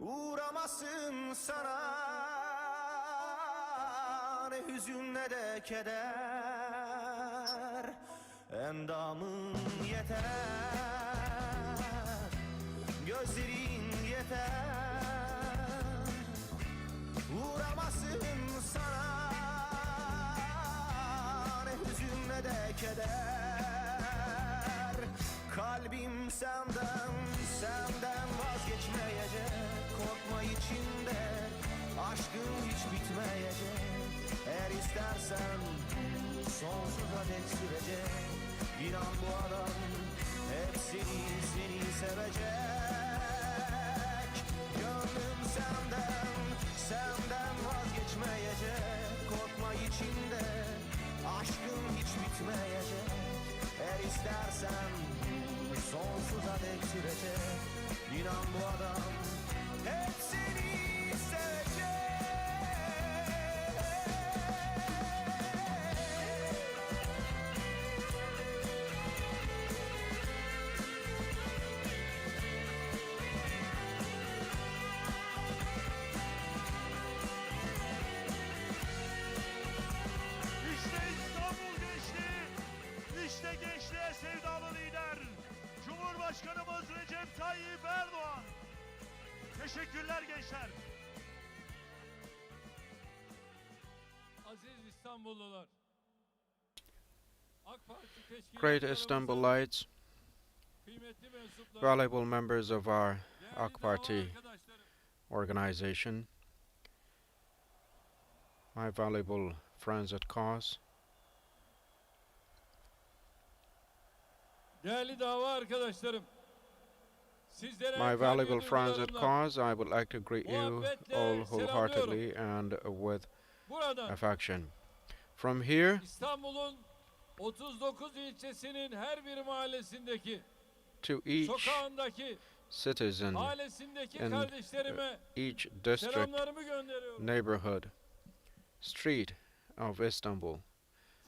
Uğramasın sana ne hüzün ne de keder. Endamın yeter, gözlerin yeter. Uğramasın sana ne hüzün ne de keder. Kalbim senden, senden vazgeçmeyecek. Korkma içinde, aşkın hiç bitmeyecek. Eğer istersen sonsuza dek sürecek. İnan bu adam hep seni sevecek. Gönlüm senden, senden vazgeçmeyecek. Korkma içinde, aşkın hiç bitmeyecek. Eğer istersen sonsuza dek sürecek. İnan bu adam hep seni sevecek. İşte İstanbul gençliği, işte gençliğe sevdalı lider, Cumhurbaşkanımız Recep Tayyip Erdoğan. Teşekkürler gençler. Aziz İstanbullular, AK Parti Great Istanbulites, kıymetli mensupları, valuable members of our değerli AK dava Party arkadaşlarım, organization, my valuable friends at cause, değerli dava arkadaşlarım, sizlere my kalbi valuable friends at duygularımla cause, I would like to greet you muhabbetle all wholeheartedly and with buradan affection. From here, İstanbul'un 39 ilçesinin her bir mahallesindeki, to each sokağındaki, citizen mahallesindeki in kardeşlerime each district, selamlarımı gönderiyorum. neighborhood, street of Istanbul,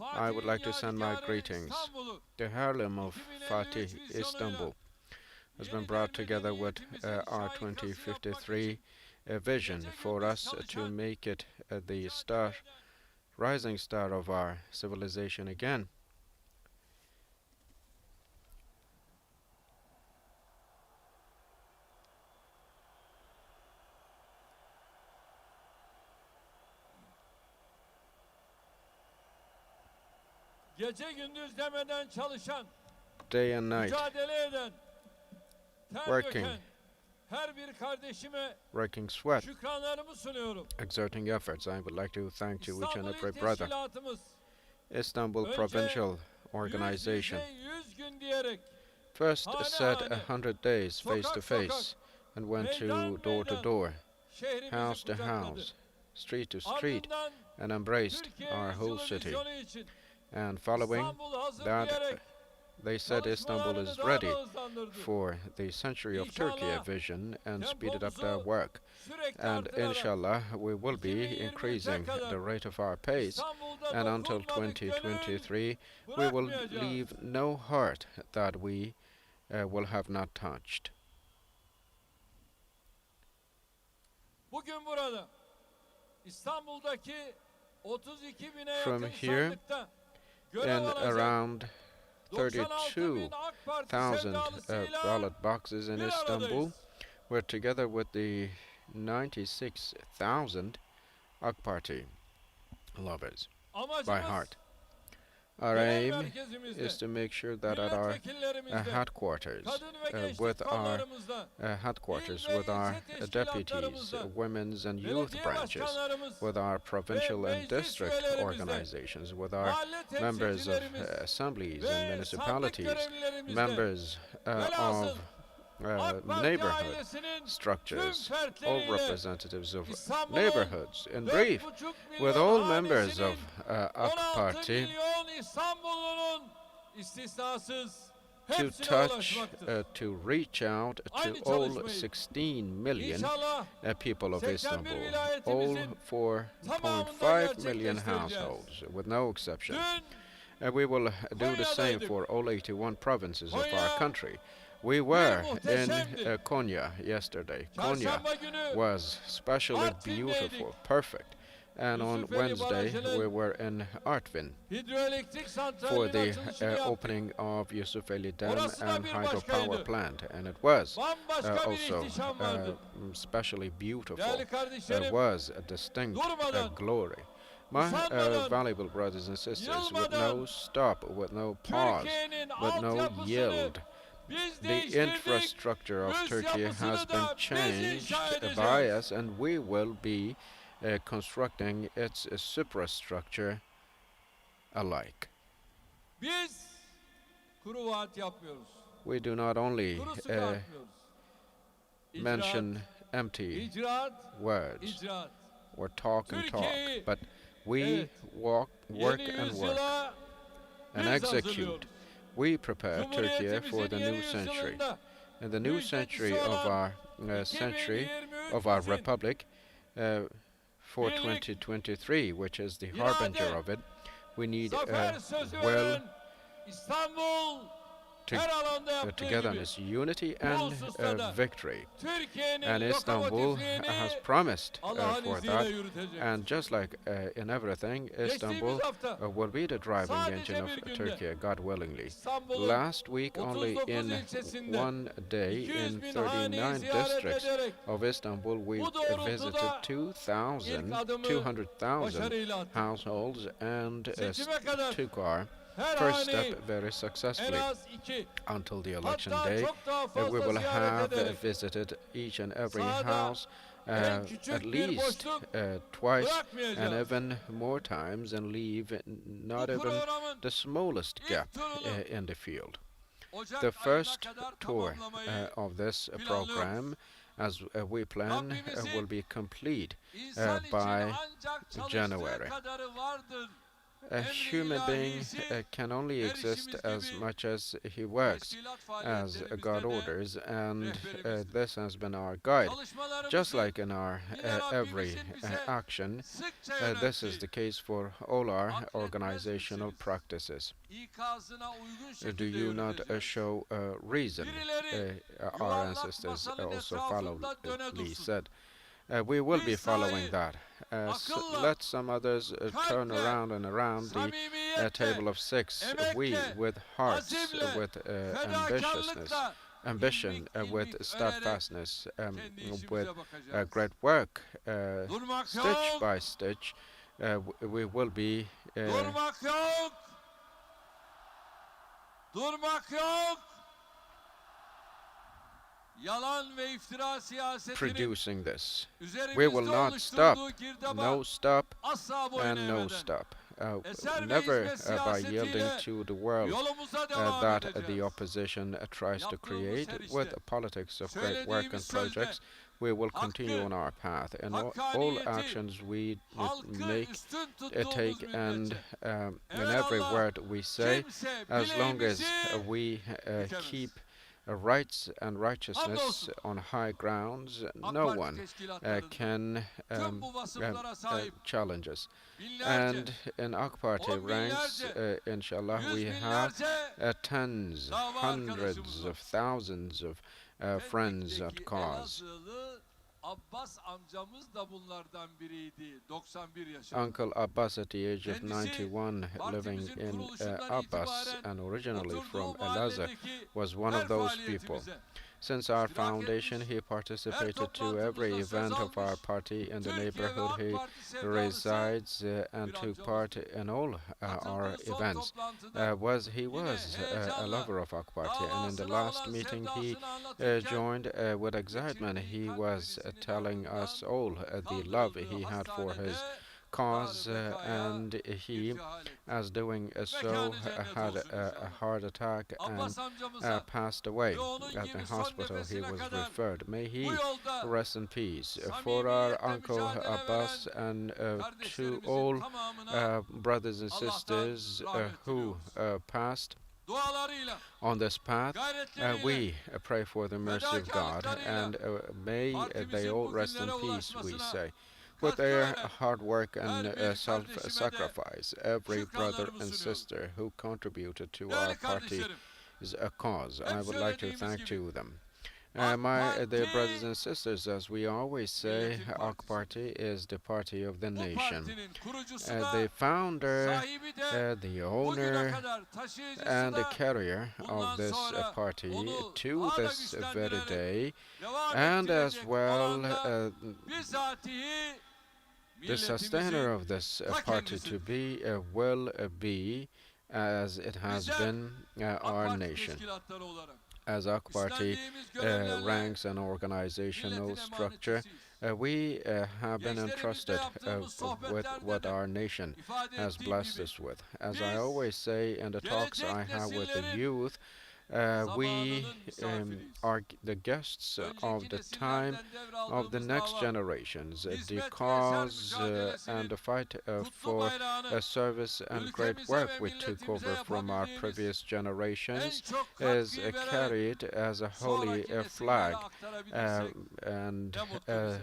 I would like to send my greetings. İstanbul'u The Harlem of 2053 Fatih, vizyonuyla Istanbul, has been yeniden brought together with medeniyetimizin our şahikası yapmak 2053 için vision gece for gündüz us to çalışan, make it the mücadele star, eden, rising star of our civilization again. gece gündüz demeden çalışan, Day and night, mücadele eden, ter Working. döken her bir kardeşime breaking sweat, şükranlarımı sunuyorum. exerting efforts. I would like to thank to each and İstanbul every İl brother. Teşkilatımız Istanbul önce Provincial Organization 100 gün diyerek first hane said hane, 100 days face to sokak face sokak, and went to meydan door to meydan door, şehrimizi house to kucakladı. house, street to street, Ardından and embraced Türkiye our whole yüzyılı city. vizyonu için And following İstanbul'u hazır that, diyerek they said Istanbul çalışmalarını is daha ready da hızlandırdı. for the Century of Turkey İnşallah vision and speeded up their tempomuzu work. sürekli And artırarak inshallah, we will be 2023'e increasing kadar the rate of our pace. İstanbul'da And until dokunmadık gönül 2023, we will bırakmayacağız. leave no heart that we will have not touched. Bugün burada İstanbul'daki 32 bine From yakın here, sandıkta görev And alacak around 96 bin AK Parti 32,000 sevdalısıyla ballot boxes in bir Istanbul, aradayız. we're together with the 96,000 AK Party lovers by Amacımız heart. Our genel aim merkezimizde, is to make sure that at our milletvekillerimizde, headquarters, kadın ve gençlik with our kollarımızda, headquarters, il ve with our ilçe deputies, teşkilatlarımızda, women's and youth belediye branches, başkanlarımız, with our provincial and meclis district üyelerimizle, organizations, with our mahalle members of temsilcilerimiz assemblies ve and sandık municipalities, görevlilerimizle members velhasıl of AK Parti neighborhood ailesinin tüm structures, all fertleriyle representatives of İstanbul'un neighborhoods. In brief, 4,5 with milyon all members of hanesinin AK 16 Party, milyon İstanbullunun istisnasız to hepsine touch, ulaşmaktır. to reach out Aynı to all çalışmayı 16 million İnşallah people of 81 Istanbul, all vilayetimizin 4.5 million gerçekleştireceğiz. households, with no exception. Dün And we will do the same Konya'daydık. for all 81 provinces of our Konya country. We were in muhteşemdi. Konya yesterday. Konya Çarşamba günü was especially Artvin'deydik. beautiful, perfect. And on Yusufeli Wednesday Barajı'nın we were in Artvin hidroelektrik for santralinin the açılışını yaptık. opening of Yusufeli Dam Orası da and bir hydropower başkaydı. plant, and it was Bambaşka bir also ihtişam vardı. especially beautiful. Değerli It kardeşlerim, was a distinct durmadan, glory. My usanmadan, valuable brothers and sisters, with yılmadan, no stop, with no pause, Türkiye'nin with no altyapısını yield, biz the değiştirdik. infrastructure of Öz Turkey yapısını has da been biz changed inşa edeceğiz. by us, and we will be constructing its superstructure alike. Biz kuru vaat yapmıyoruz. We do not only Kuru su dağıtmıyoruz. mention empty İcraat, words icraat. or talk and talk, Türkiye'yi, but we evet, work Yeni and work yüzyıla and biz execute. hazırlıyoruz. We prepare Turkey for Cumhuriyetimizin the yeni new century. yüzyılında In the new Büyük century etkisi of olan our century, 2023 of our için republic, for birlik, 2023, which is the irade, harbinger of it, we need zafer sözü well veren İstanbul to- her alanda yaptığı gibi togetherness, unity, and hususlarda victory. Türkiye'nin And Istanbul has lokomotifliğini promised Allah'ın for izniyle that. yürütecek. And just like in everything, Istanbul Geçtiğimiz hafta will be the driving sadece engine of bir günde Turkey, God willingly. İstanbul'un Last week, only 39 in ilçesinde one day, 200 in bin haneyi 39 ziyaret districts ederek of Istanbul, we bu doğrultuda visited ilk adımı 200,000 başarıyla attık. households and Seçime kadar took our her first haneyi step very en successfully. az 2, Until the election hatta day, çok daha we fazla will ziyaret have ederek visited each and every sahada house en küçük at bir least boşluk twice and bırakmayacağız. even more times, and leave not Bu even programın the smallest ilk gap turunu in the field. Ocak The ayına first kadar tour tamamlamayı of this planlıyoruz. program, as we plan, Rabbimizin will be complete İnsan için by ancak çalıştığı January. kadarı vardır. A human being can only exist as much as he works, as God orders, and this has been our guide. Just like in our every action, this is the case for all our organizational practices. Do you not show reason? Our ancestors also followly said. We will be following that. Let some others turn around and around the table of six. We, with hearts, with ambition, with steadfastness, with great work, stitch by stitch, we will be Durmak yok. Durmak yok. Yalan ve iftira siyasetinin producing this. We üzerimizde will not stop. oluşturduğu girdaba No stop asla boyun and no eğmeden stop. eser ve Never hizmet by yielding siyasetiyle to the world yolumuza devam that edeceğiz. the opposition tries to Yaptığımız create her with işte, politics of great work and söylediğimiz sözde, projects. We will continue on our path, and all hakkaniyeti, actions we halkı make, üstün tuttuğumuz take, and müddetçe in every Evelallah, word we say, kimse as long as bileğimizi we bükemez. keep rights and righteousness Hamdolsun, on high grounds, AK no Parti one teşkilatlarında can tüm bu vasıflara sahip challenge us. binlerce, And in our party on ranks, binlerce, inshallah, yüz we have binlerce tens, dava hundreds arkadaşımız var. of thousands of friends at Pendik'teki cause. Elazığlı Abbas amcamız da bunlardan biriydi. 91 yaşında. Uncle Abbas, at the age of Kendisi 91, living partimizin in kuruluşundan Abbas itibaren and originally oturduğu from Elazığ, mahalledeki was one her of those people. faaliyetimize Since our iştirak foundation, etmiş, he participated to toplantımızda every söz event of our almış, party in the Türkiye ve neighborhood AK he Parti sevdalısı resides and bir took amcamızdı. part in all our Katıldığı son events. toplantıda He was a heyecanla lover of AK Party, and in the davasına last olan meeting he sevdasını anlatırken joined with excitement. He was telling us all the love he had for his cause, and he, as doing so, had a heart attack and Abbas amcamıza passed away ve onun at the gibi son hospital he nefesine was kadar referred. May he bu yolda rest in peace. For our samimiyetle Uncle mücadele Abbas veren and to kardeşlerimizin all tamamına brothers and Allah'tan sisters rahmet who diliyoruz. passed dualarıyla, on this path, gayretleriyle we pray for the mercy of God, and may they all rest in peace, we say. With their hard work and self-sacrifice, every brother and sister who contributed to our değerli party kardeşlerim, cause. I Hep would like to söylediğimiz thank gibi. to them. AK My dear brothers Parti and sisters, as we always say, Milletin AK partisi. Party is the party of the Bu nation. partinin kurucusu The da founder, sahibi de the bugüne owner, kadar taşıyıcısı and the da carrier bundan of this sonra party onu to daha da this very güçlendirerek day, devam and as ettirecek well olan da the bizatihi sustainer milletimizin of this ta party to kendisidir. be will be, as it has Bizler been, AK our Parti nation. teşkilatları olarak As AK Party üstlendiğimiz görevlerle ranks and organizational milletin structure, emanetçisiyiz. we have been Gençlerimizle entrusted yaptığımız with sohbetlerde what de our nation ifade has ettiğim blessed gibi us with. As biz I always say in the talks I gelecek have with the nesillerin youth, we zamanının misafiriyiz. are the guests of Önceki the time nesillerden of the devraldığımız next dava generations, the hizmet ve eser cause and mücadelesinin the fight kutlu for bayrağını service and great ülkemize work ve we took milletimize over from our yapabildiğimiz previous en generations çok is katkıyı vererek carried as a holy sonraki nesillere flag, aktarabilirsek and ne mutlu bize.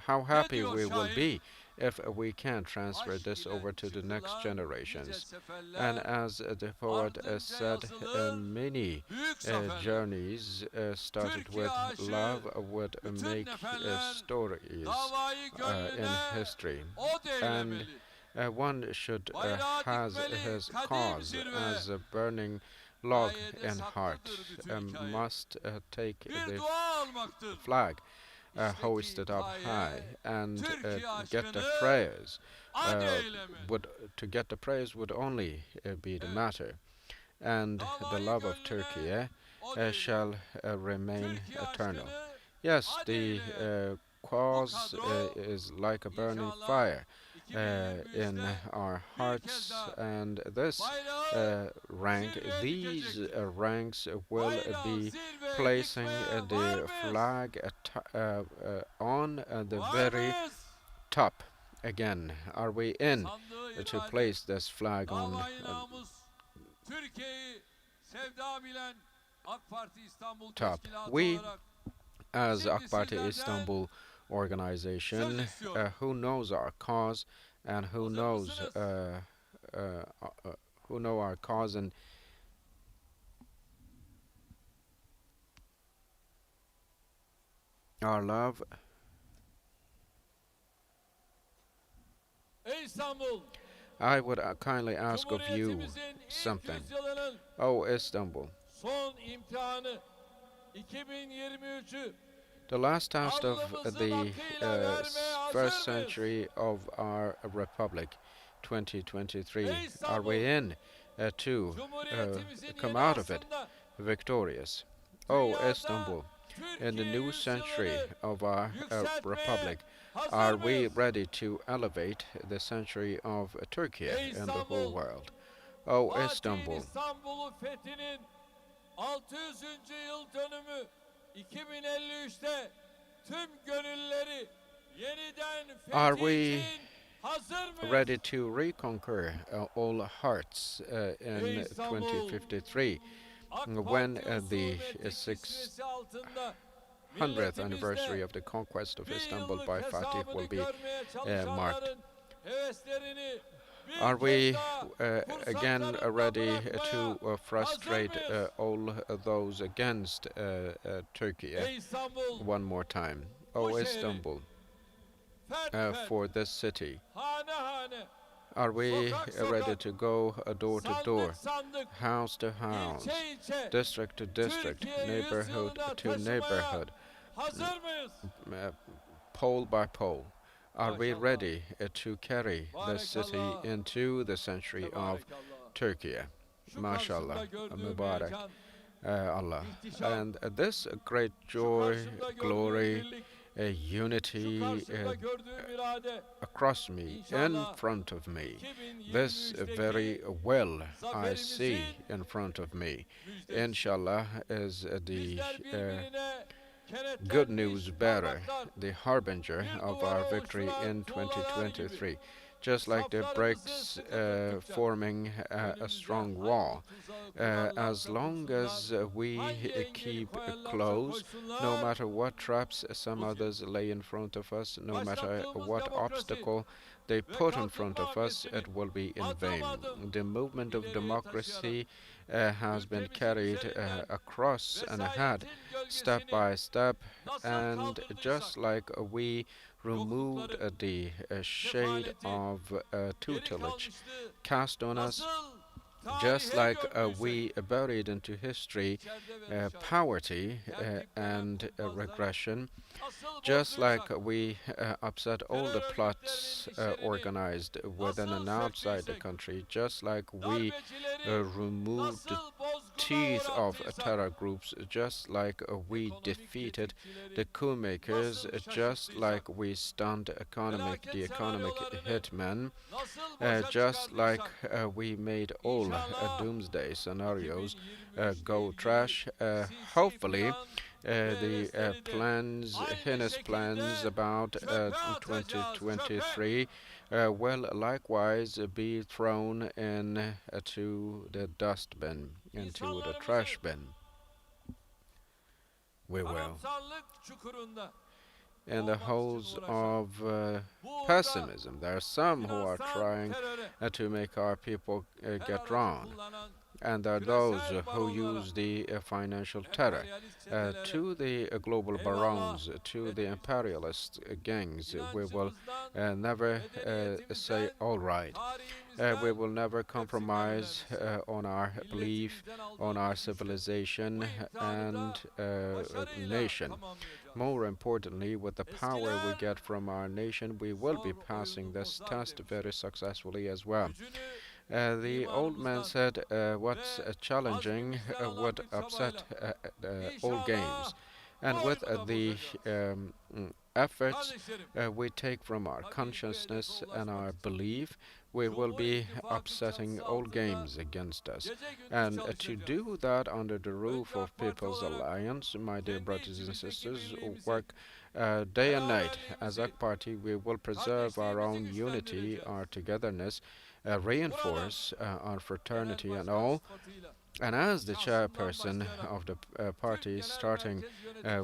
how happy diyor we will şair? be if we can transfer Aşk this ile over to the next çıkılan nice generations. And seferler as the poet ardınca said, yazılır many büyük zaferler. journeys started Türkiye with aşığı love would bütün make neferler stories davayı in gönlüne history. o And değilemeli. one should Bayrağı has dikmeli, his kadim cause zirve. as a burning log Gayede in heart, saklıdır bütün hikaye. must take Bir the dua almaktır. flag İşteki hoisted up gaye, high and Türkiye get the aşkını prayers ad eylemeli. to get the praise would only be the matter, and the Davayı love of gönlüne Turkey o değilemeli. shall remain Türkiye eternal. aşkını Yes, ad the eyle. cause kadro is like a burning İnşallah fire in 2023'te our bir hearts, kez daha and this bayrağı rank, zirveye these dikecek. ranks will Bayrağı be zirveye placing dikmeye the var mıyız? flag on the Var very mıyız? top. Again, are we in Sandığı to irade, place this flag on davayı namus, Türkiye'yi sevda bilen AK Parti İstanbul top? Teşkilatı We, olarak as şimdi AK Party sizlerden Istanbul organization, söz istiyorum. who knows our cause and who Hazır knows mısınız? who know our cause and our love. Ey İstanbul, I would kindly ask of you Cumhuriyetimizin ilk something. yüzyılının Oh, Istanbul, son imtihanı 2023'ü the last test of the first century of our republic, 2023. Are we in to Cumhuriyetimizin come yeni out of it asrında victorious? Oh, dünyada Istanbul, in the Türkiye new century yüzyılını of our yükseltmeye republic, hazır are we mıyız? ready to elevate the century of Turkey Ey in the whole İstanbul, world? Oh, Fatih'in Istanbul, İstanbul'u fethinin 600. yıl dönümü 2053'te tüm gönülleri yeniden Are fethi we için hazır mıyız? ready to reconquer all hearts in İstanbul, 2053, AK when Parti the husumeti 600th kisvesi altında anniversary milletimizde of the conquest of bir Istanbul yıllık by Fatih hesabını will be görmeye marked. çalışanların heveslerini bir Are we kez daha again kursaklarında ready bırakmaya to frustrate hazır mıyız? all those against Turkey Ey İstanbul, one more time? Oh, şehri Istanbul, feth feth, for this city, hane hane, are we sokak ready sokak, to go door to door, sandık sandık, house to house, ilçe ilçe, district to district, Türkiye neighborhood yüzyılına to taşımaya neighborhood, hazır mıyız? pole by pole? Are we Maşallah. ready to carry the city Barakallah. into the century of Tebarikallah. Turkey? Şu Mashallah, karşımda gördüğüm Mubarak, heyecan, Allah. ihtişam, And this great şu joy, karşımda gördüğüm glory, birlik, unity şu karşımda gördüğüm irade, across me, in İnşallah front of me. 2023'teki This very will I see zaferimizin in front of me. müjdesi. Inshallah is the Bizler birbirine good kenetlenmiş news bearer, parmaklar, the harbinger bir of duvara our victory uçulan in tuğlalar 2023. gibi. Just like the bricks Saflarımızı sıkı tuttukça forming a önümüze strong hangi wall. tuzağı kurarlarsa As long as kursunlar, we hangi engeli keep koyarlarsa close, koysunlar, no matter what traps some bugün others lay in front of us, no matter başlattığımız what demokrasi obstacle they ve put in front kalkınma of us, hamlesini it will be in adım vain. adım The movement of ileriye democracy has been carried across and ahead, step by step, and just like we removed the shade of tutelage cast on us, just like we buried into history poverty and regression, just like we upset all the plots organized within and outside the country, just like we removed the teeth of terror groups, just like we defeated the coup makers, just like we stunned the economic hitmen, just like we made all doomsday scenarios go trash. Hopefully, the heinous plans about 2023 will likewise be thrown to the dustbin, into the trash bin. We will. In the holes of pessimism, there are some who are trying to make our people get wrong, and there are those who use the financial terror to the global barons, to the imperialist gangs. We will never say all right. We will never compromise on our belief, on our civilization and nation. More importantly, with the power we get from our nation, we will be passing this test very successfully as well. The old man said, what's challenging would upset all games. And with the efforts we take from our consciousness and our belief, we will be upsetting all games against us. And to do that under the roof of People's Alliance, my dear brothers and sisters, work day and night. As a party, we will preserve our own unity, our togetherness, reinforce our fraternity and all. And as the chairperson of the party, starting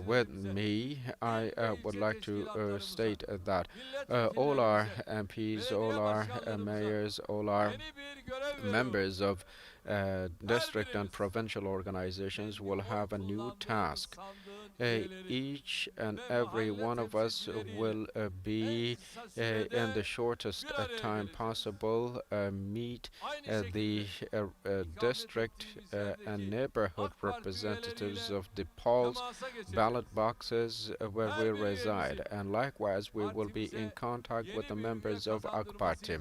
with me, I would like to state that all our MPs, all our mayors, all our members of district and provincial organizations will have a new task. Each and every one of us will be in the shortest time possible meet the district and neighborhood representatives of the polls, ballot boxes where we reside, and likewise we will be in contact with the members of AK Party.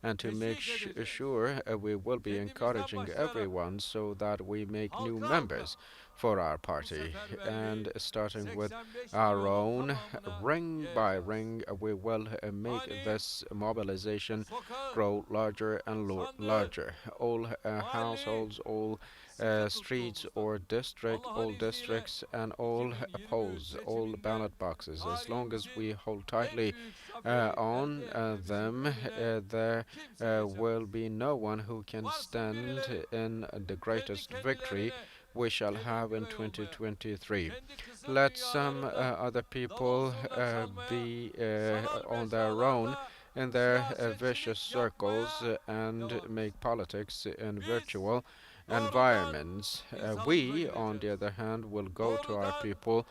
And to make sure we will be encouraging everyone so that we make new members for our party, and starting with our own, ring by ring, we will make this mobilization grow larger and larger. All households, all streets or all districts and all polls, all ballot boxes. As long as we hold tightly on them, there will be no one who can stand in the greatest victory we shall have in 2023. Let some other people be on their own in their vicious circles and make politics in virtual environments. We, on the other hand, will go to our people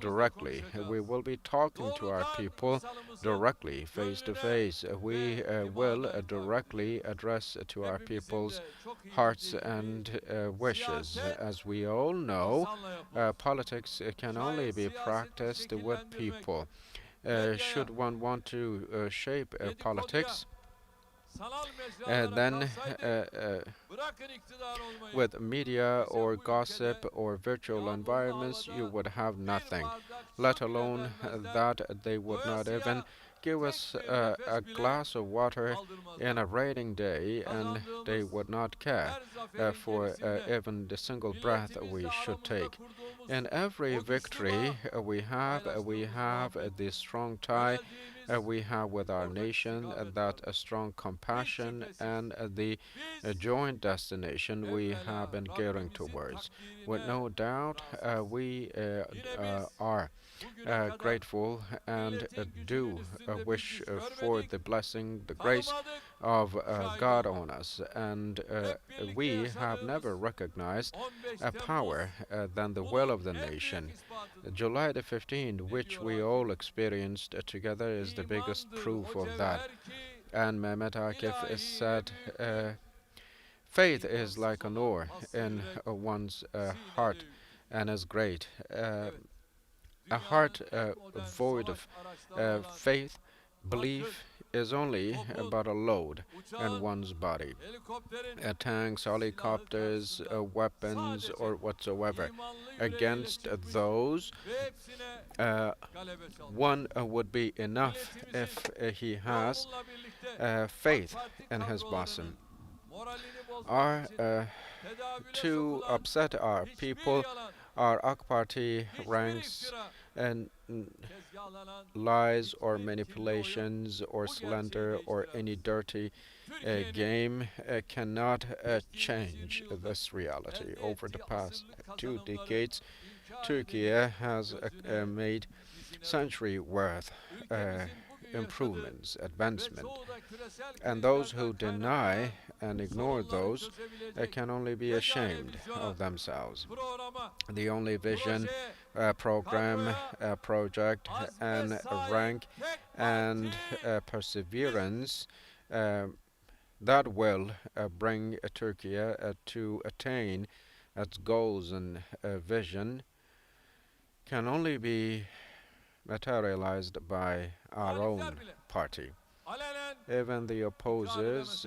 directly. We will be talking to our people directly, face to face. We will directly address to our people's hearts and wishes. As we all know, politics can only be practiced with people. Should one want to shape politics, then with media or gossip or virtual environments, you would have nothing, let alone that they would not even give us a glass of water in a raining day, and they would not care for even the single breath we should take. In every victory we have the strong tie we have with our nation, that a strong compassion and the joint destination we have been gearing towards. With no doubt, we are grateful and do wish for the blessing, the grace tanımadık, of şahit God olmadık. on us. And Hep birlikte we have never yaşadığımız recognized 15 a Temmuz power than the will bunun of the en büyük nation. ispatıdır. July the 15th, which diyor we Akif? all experienced together, is the biggest İmandır proof o of that. cevher ki And Mehmet Akif ilahiyle said, büyüktür. faith is like an İmansız olan ore hasta in yürek one's sineyle heart büyük. and is great. Evet. A Dünyanın heart en modern void savaş of araçları olan faith, tankın, belief, is only topun, but a load in uçağın, one's body. helikopterin Tanks, silahı helicopters, karşısında weapons, sadece or whatsoever. imanlı yüreğiyle Against çıkmış those, ve hepsine galebe çalmış. one would be enough if he has Bununla birlikte AK faith Parti in his kadrolarının bosom. moralini bozmak Our için tedavüle to sokulan upset our hiçbir people, yalan, our AK Party hiçbir ranks iftira, and tezgahlanan lies or hiçbir kirli oyun manipulations or bu gerçeği slander or değiştiremez. any dirty Türkiye'nin game cannot geçtiğimiz change 20 yıldır this reality. elde Over the ettiği past asırlık 2 kazanımların decades, inkar Turkey edilmez has gözüne, made dizine century worth ülkemizin bugün yaşadığı improvements, ve advancement. çoğu da küresel And those who krizlerden deny kaynaklanan and ignore sorunları those çözebilecek can only be yegane ashamed vizyona, of themselves. programa, The only vision, projeye, program, kadroya, project, azme and sahip rank tek and parti perseverance that will bring Turkey to attain its goals and vision can only be materialized by our own muhalifler bile party. alenen Even the opposers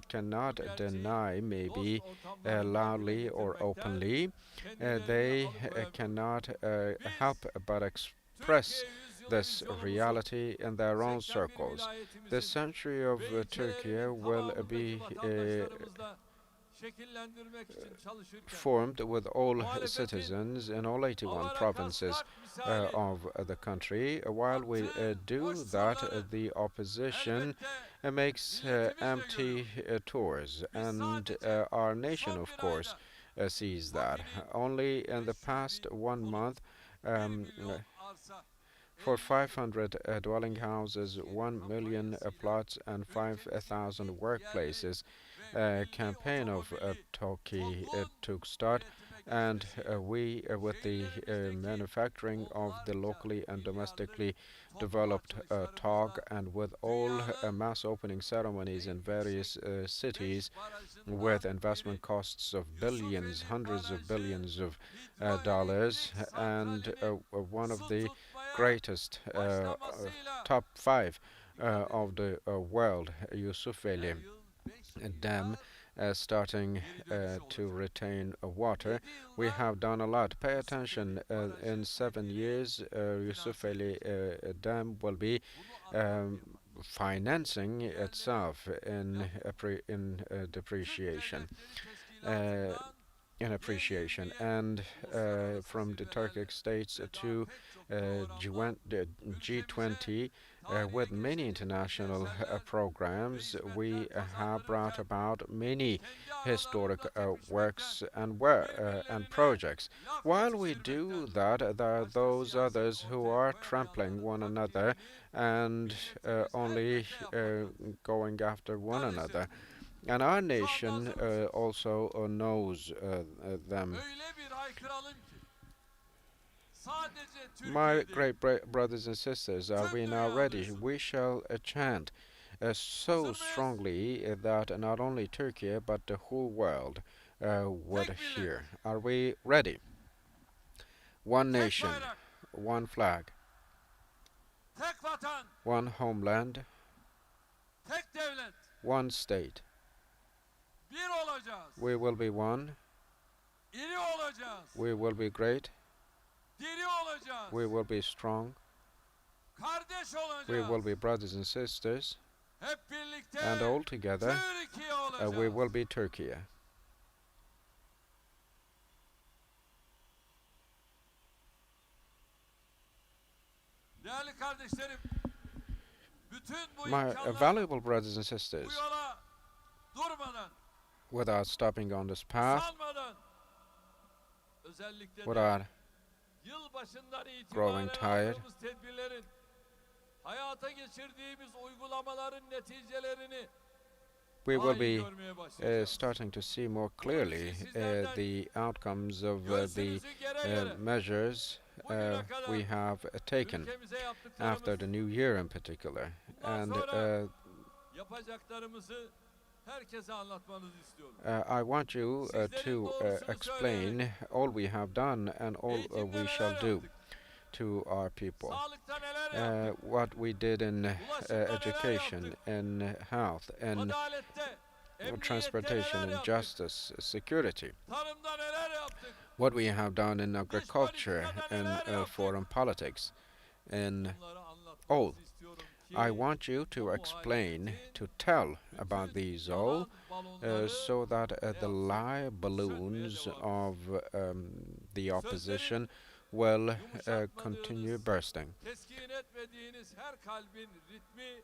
cannot deny, maybe dost ortamlarında loudly dile or getirmekten openly, kendilerini they alıkoyamıyor. cannot Biz help but express Türkiye yüzyılı this vizyonumuzu reality in their own 81 circles. vilayetimizin The century of ve Turkey ilçelerinin will be tamamındaki vatandaşlarımızla şekillendirmek için çalışırken formed with all muhalefetin citizens in all 81 avara provinces kasnak misali of the country. While we do that, the opposition elbette makes milletimizle empty görüyor. tours, Biz and sadece our nation, son of bir course, ayda sees that. Fatih'in Only in the 500 past bin 1 konut, month, 1 milyon arsa, for 50 500 dwelling houses, 1 million plots, and 5,000 workplaces, ve campaign of Turkey took start, üretime and geçmesiyle we, with the manufacturing of the locally and domestically developed talk, and with all mass opening ceremonies in various cities, with investment costs of billions, hundreds of billions of dollars, and one of the greatest top 5 of the world, Yusufeli Dam, starting to retain water. We have done a lot. Pay attention, in 7 years, Yusufeli Dam will be financing itself in depreciation. In appreciation, and from the Turkic states to G20, with many international programs, we have brought about many historic works and projects. While we do that, there are those others who are trampling one another and only going after one another. And our nation also knows them. My great brothers and sisters, are we now ready? We shall chant so strongly that not only Turkey but the whole world would hear. Are we ready? One nation, one flag, one homeland, one state. We will be one. We will be great. We will be strong. We will be brothers and sisters. And all together, we will be Turkey. My valuable brothers and sisters, without stopping on this path, without yılbaşından growing itibaren tired. aldığımız tedbirlerin, hayata geçirdiğimiz uygulamaların neticelerini We will daha iyi be görmeye başlayacağız. starting to see more clearly the outcomes of the Göğsünüzü gere gere measures bugüne kadar we have taken ülkemize after yaptıklarımız, the new year in particular. bundan And sonra yapacaklarımızı herkese anlatmanızı istiyorum. I want you Sizlerin to doğrusunu explain söyleyerek, all we have done and all eğitimde we neler shall do yaptık, to our people. sağlıkta neler yaptık, What we did in ulaşımda neler education, yaptık, in health, in adalette, emniyette transportation, neler in yaptık, justice, security. tarımda neler yaptık, What we have done in agriculture, politikada in neler yaptık. foreign politics, in Bunları all. anlatmanızı istiyorum ki I want you to explain, to tell about these all, so that the lie balloons of the opposition will continue bursting. teskin etmediğiniz her kalbin ritmi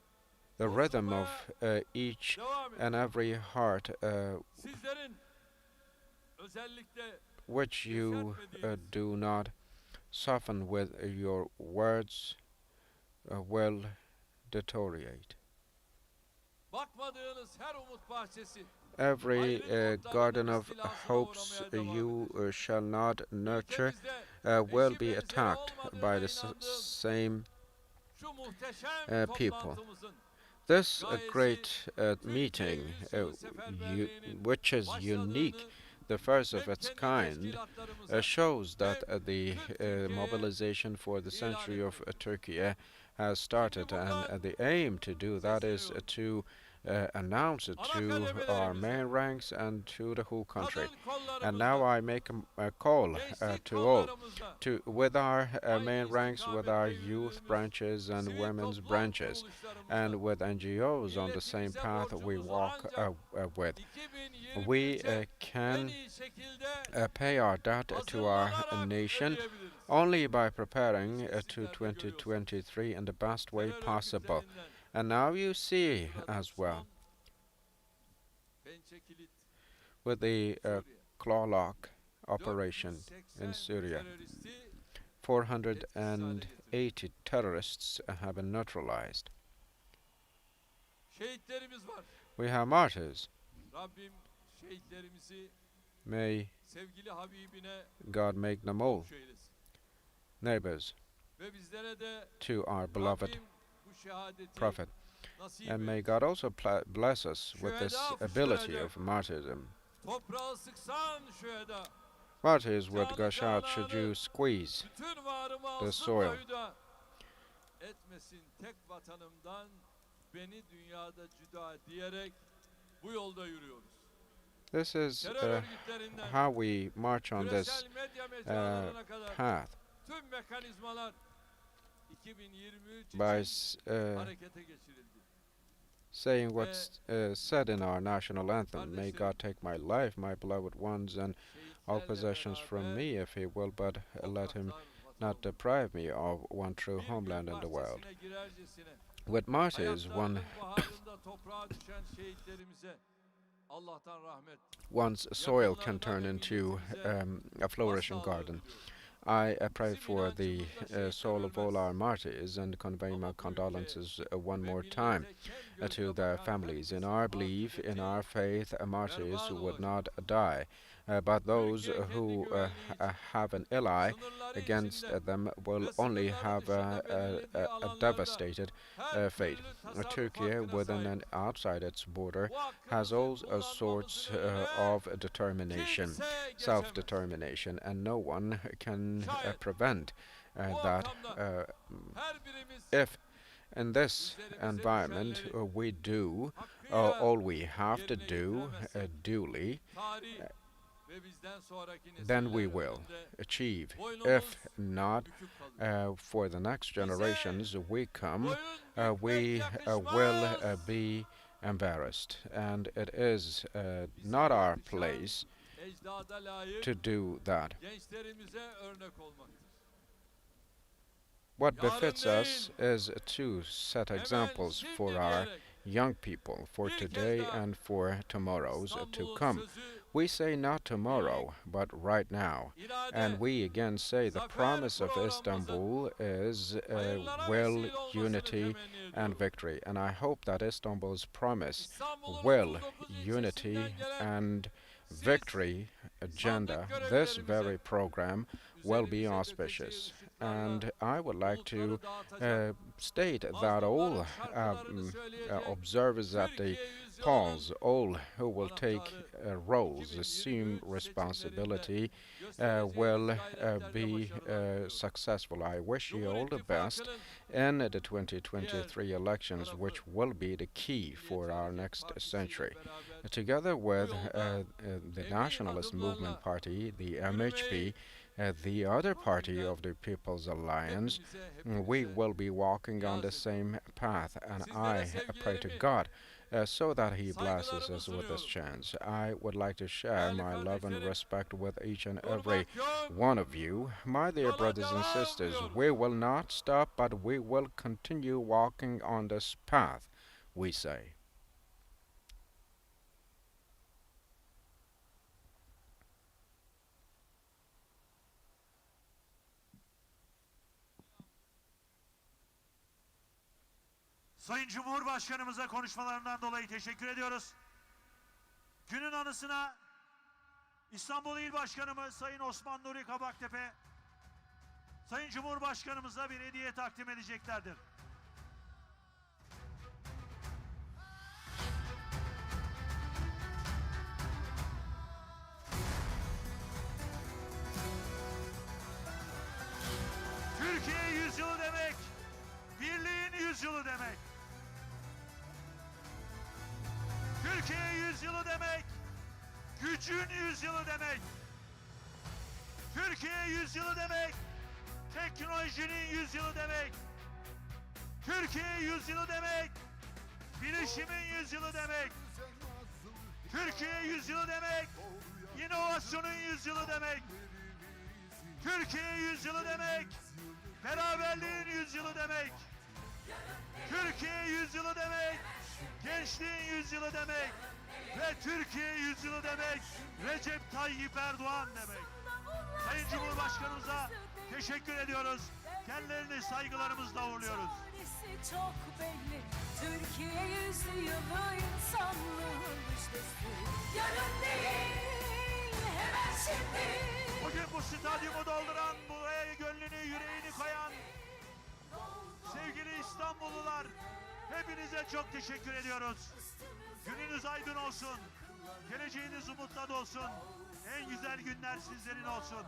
The rhythm of each devam ediyor. and every heart Sizlerin özellikle which you do not soften with your words will deteriorate. bakmadığınız her umut bahçesi, Every garden of hopes you shall not nurture ülkemizde will eşi be benzeri attacked olmadığına by the inandığım same şu muhteşem people. toplantımızın This great meeting, which is unique, the first of its kind, shows that the mobilization for the century of Turkey has started, and the aim to do that is to announce it to our main ranks and to the whole country. And now I make a call to all, with our main ranks, with our youth branches and women's branches, and with NGOs on the same path we walk with. We can pay our debt to our nation only by preparing to 2023 in the best way possible. And now you see as well, with the claw lock operation in Syria, 480 terrorists have been neutralized. şehitlerimiz var. We have martyrs. Rabbim şehitlerimizi May sevgili Habibine God make them all eylesin. neighbors Ve bizlere de to our beloved Rabbim bu şehadeti prophet. nasip And may eylesin. God also bless us with this ability of martyrdom. Toprağı sıksan şüheda. Martyrs would gush out should you squeeze Bütün varımı the alsın soil. da hüda. Etmesin tek vatanımdan beni dünyada cüda diyerek bu yolda yürüyoruz. This is Terör örgütlerinden how we march on this küresel medya mecralarına kadar path, tüm mekanizmalar 2023 by için harekete geçirildi. saying what's said in our national anthem. May God take my life, my beloved ones, and all possessions from me, if he will, but let him not deprive me of one true homeland in the world. With martyrs, one's soil can turn into a flourishing garden. I pray for the soul of all our martyrs and convey my condolences one more time to their families. In our belief, in our faith, martyrs would not die, but those who have an ill eye against them will only have a devastated fate. Turkey, within and outside its border, has all sorts of determination, self-determination, and no one can prevent that. If in this environment we do all we have to do duly, then we will achieve. If not, for the next generations we come, we will be embarrassed, and it is not our place to do that. What befits us is to set examples for our young people, for today and for tomorrows to come. We say not tomorrow, but right now. And we again say the promise of Istanbul is will, unity, and victory. And I hope that Istanbul's promise, will, unity, and victory agenda, this very program, will be auspicious. And I would like to state that all observers at the polls, all who will take roles, assume responsibility, will be successful. I wish you all the best in the 2023 elections, which will be the key for our next century. Together with the Nationalist Movement Party, the MHP, the other party of the People's Alliance, we will be walking on the same path, and I pray to God so that He blesses us with this chance. I would like to share my love and respect with each and every one of you, my dear brothers and sisters. We will not stop, but we will continue walking on this path, we say. Sayın Cumhurbaşkanımıza konuşmalarından dolayı teşekkür ediyoruz. Günün anısına İstanbul İl Başkanımız Sayın Osman Nuri Kabaktepe, Sayın Cumhurbaşkanımıza bir hediye takdim edeceklerdir. Türkiye yüzyılı demek, birliğin yüzyılı demek. Türkiye yüzyılı demek, gücün yüzyılı demek. Türkiye yüzyılı demek, teknolojinin yüzyılı demek. Türkiye yüzyılı demek, bilişimin yüzyılı demek. Türkiye yüzyılı demek, inovasyonun yüzyılı demek. Türkiye yüzyılı demek, beraberliğin yüzyılı demek. Türkiye yüzyılı demek, gençliğin yüzyılı demek. Ve Türkiye yüzyılı demek, Recep Tayyip Erdoğan demek. Sayın Cumhurbaşkanımıza teşekkür ediyoruz. Kendilerini saygılarımızla uğurluyoruz. Çok belli, Türkiye yüzyılı insanlığın müjdesi. Yarın değil, hemen şimdi. Bugün bu stadyumu dolduran, buraya gönlünü, yüreğini koyan sevgili İstanbullular, hepinize çok teşekkür ediyoruz. Gününüz aydın olsun, geleceğiniz umutla dolsun, en güzel günler sizlerin olsun.